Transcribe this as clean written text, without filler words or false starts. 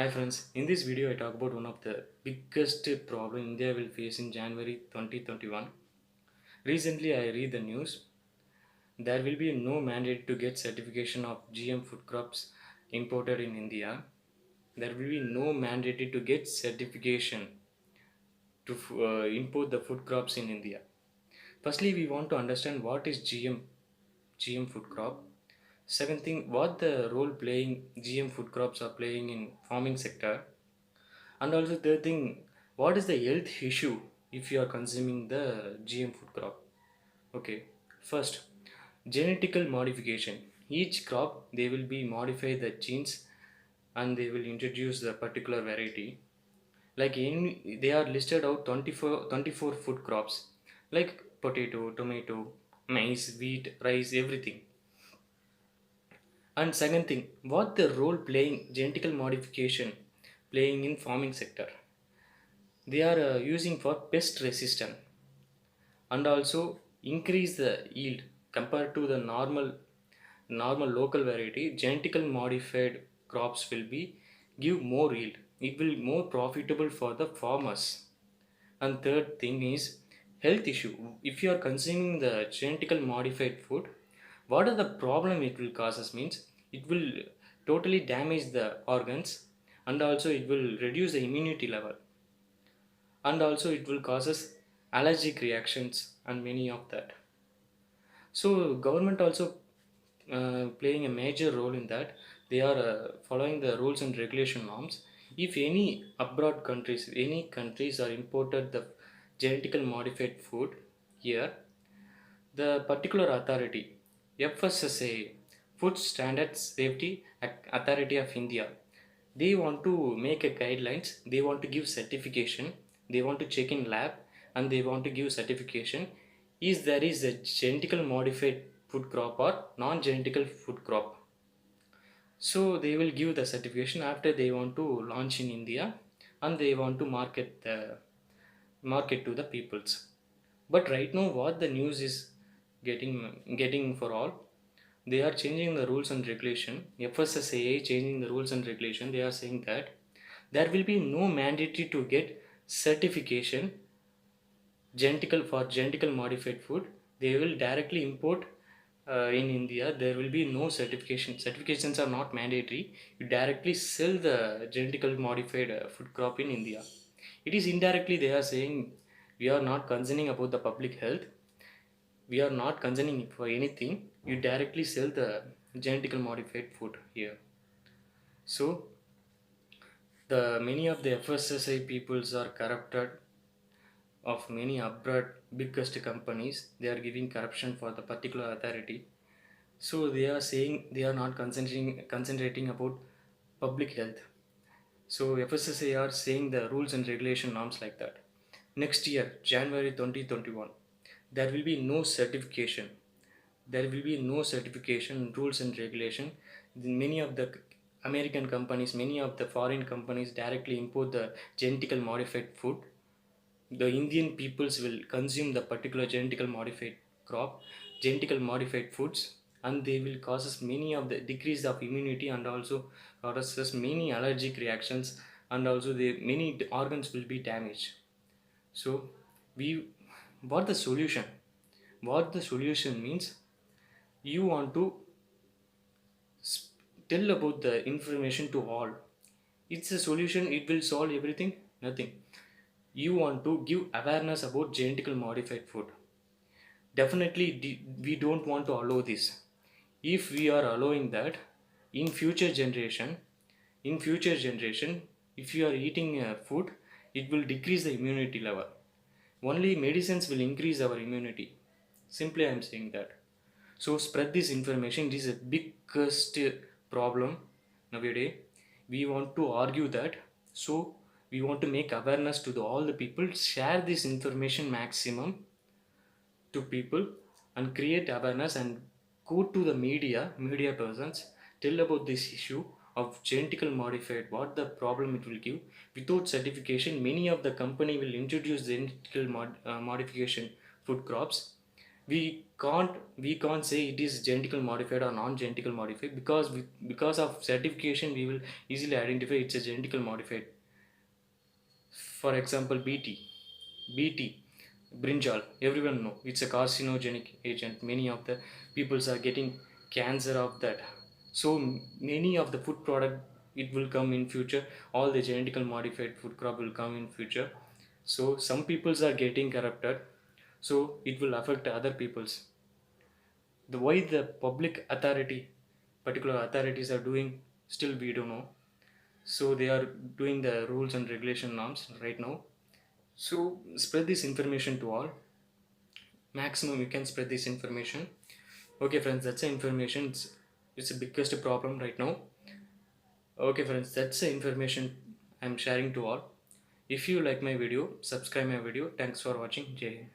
Hi friends, in this video I talk about one of the biggest problem India will face in January 2021. Recently I read the news. There will be no mandate to get certification of GM food crops imported in India. There will be no mandate to get certification to import the food crops in India. Firstly, we want to understand what is GM food crop. Second thing, what the role playing GM food crops are playing in farming sector. And also third thing, what is the health issue if you are consuming the GM food crop? Okay, first, genetical modification. Each crop they will be modify the genes and they will introduce the particular variety. Like they are listed out 24 food crops like potato, tomato, maize, wheat, rice, everything. And second thing, what the role playing genetical modification playing in farming sector? They are using for pest resistant and also increase the yield compared to the normal local variety. Genetically modified crops will be give more yield. It will more profitable for the farmers. And third thing is health issue. If you are consuming the genetically modified food, what are the problem it will cause us means it will totally damage the organs, and also it will reduce the immunity level, and also it will causes allergic reactions and many of that. So government also playing a major role in that. They are following the rules and regulation norms. If any countries are imported the genetically modified food here, the particular authority, FSSA, Food Standards Safety Authority of India, they want to make a guidelines, they want to give certification, they want to check in lab, and they want to give certification is there is a genetically modified food crop or non-genetical food crop. So they will give the certification after they want to launch in India, and they want to market to the peoples. But right now, what the news is getting for all, they are changing the rules and regulation. FSSAI changing the rules and regulation. They are saying that there will be no mandatory to get certification genetically modified food. They will directly import in India. There will be no certifications are not mandatory. You directly sell the genetically modified food crop in India. It is indirectly they are saying we are not concerning about the public health, we are not concerning for anything, you directly sell the genetically modified food here. So the many of the FSSI peoples are corrupted of many abroad biggest companies. They are giving corruption for the particular authority. So they are saying they are not concentrating about public health. So FSSAI are saying the rules and regulation norms like that. Next year, January 2021, there will be no certification. There will be no certification rules and regulation. Many of the American companies, many of the foreign companies directly import the genetically modified food. The Indian peoples will consume the particular genetically modified crop, genetically modified foods, and they will causes many of the decrease of immunity, and also causes many allergic reactions, and also the many organs will be damaged. So we what the solution? What the solution means, you want to tell about the information to all. It's a solution, it will solve everything? Nothing. You want to give awareness about genetically modified food. Definitely we don't want to allow this. If we are allowing that, in future generation, if you are eating food, it will decrease the immunity level. Only medicines will increase our immunity. Simply I am saying that. So spread this information. This is a biggest problem nowadays. We want to argue that. So we want to make awareness to all the people. Share this information maximum to people and create awareness, and go to the media persons, tell about this issue of genetically modified, what the problem it will give. Without certification, many of the company will introduce modification food crops. We can't say it is genetically modified or non-genetically modified, because of certification we will easily identify it's a genetically modified. For example, bt brinjal, everyone know it's a carcinogenic agent. Many of the peoples are getting cancer of that. So many of the food product, it will come in future. All the genetically modified food crop will come in future. So some peoples are getting corrupted, so it will affect other peoples. The why the public authority, particular authorities are doing, still we don't know. So they are doing the rules and regulation norms right now. So spread this information to all. Maximum you can spread this information. Okay friends, that's the information. It's the biggest problem right now. Okay friends, that's the information I'm sharing to all. If you like my video, subscribe my video. Thanks for watching. Jai Hind.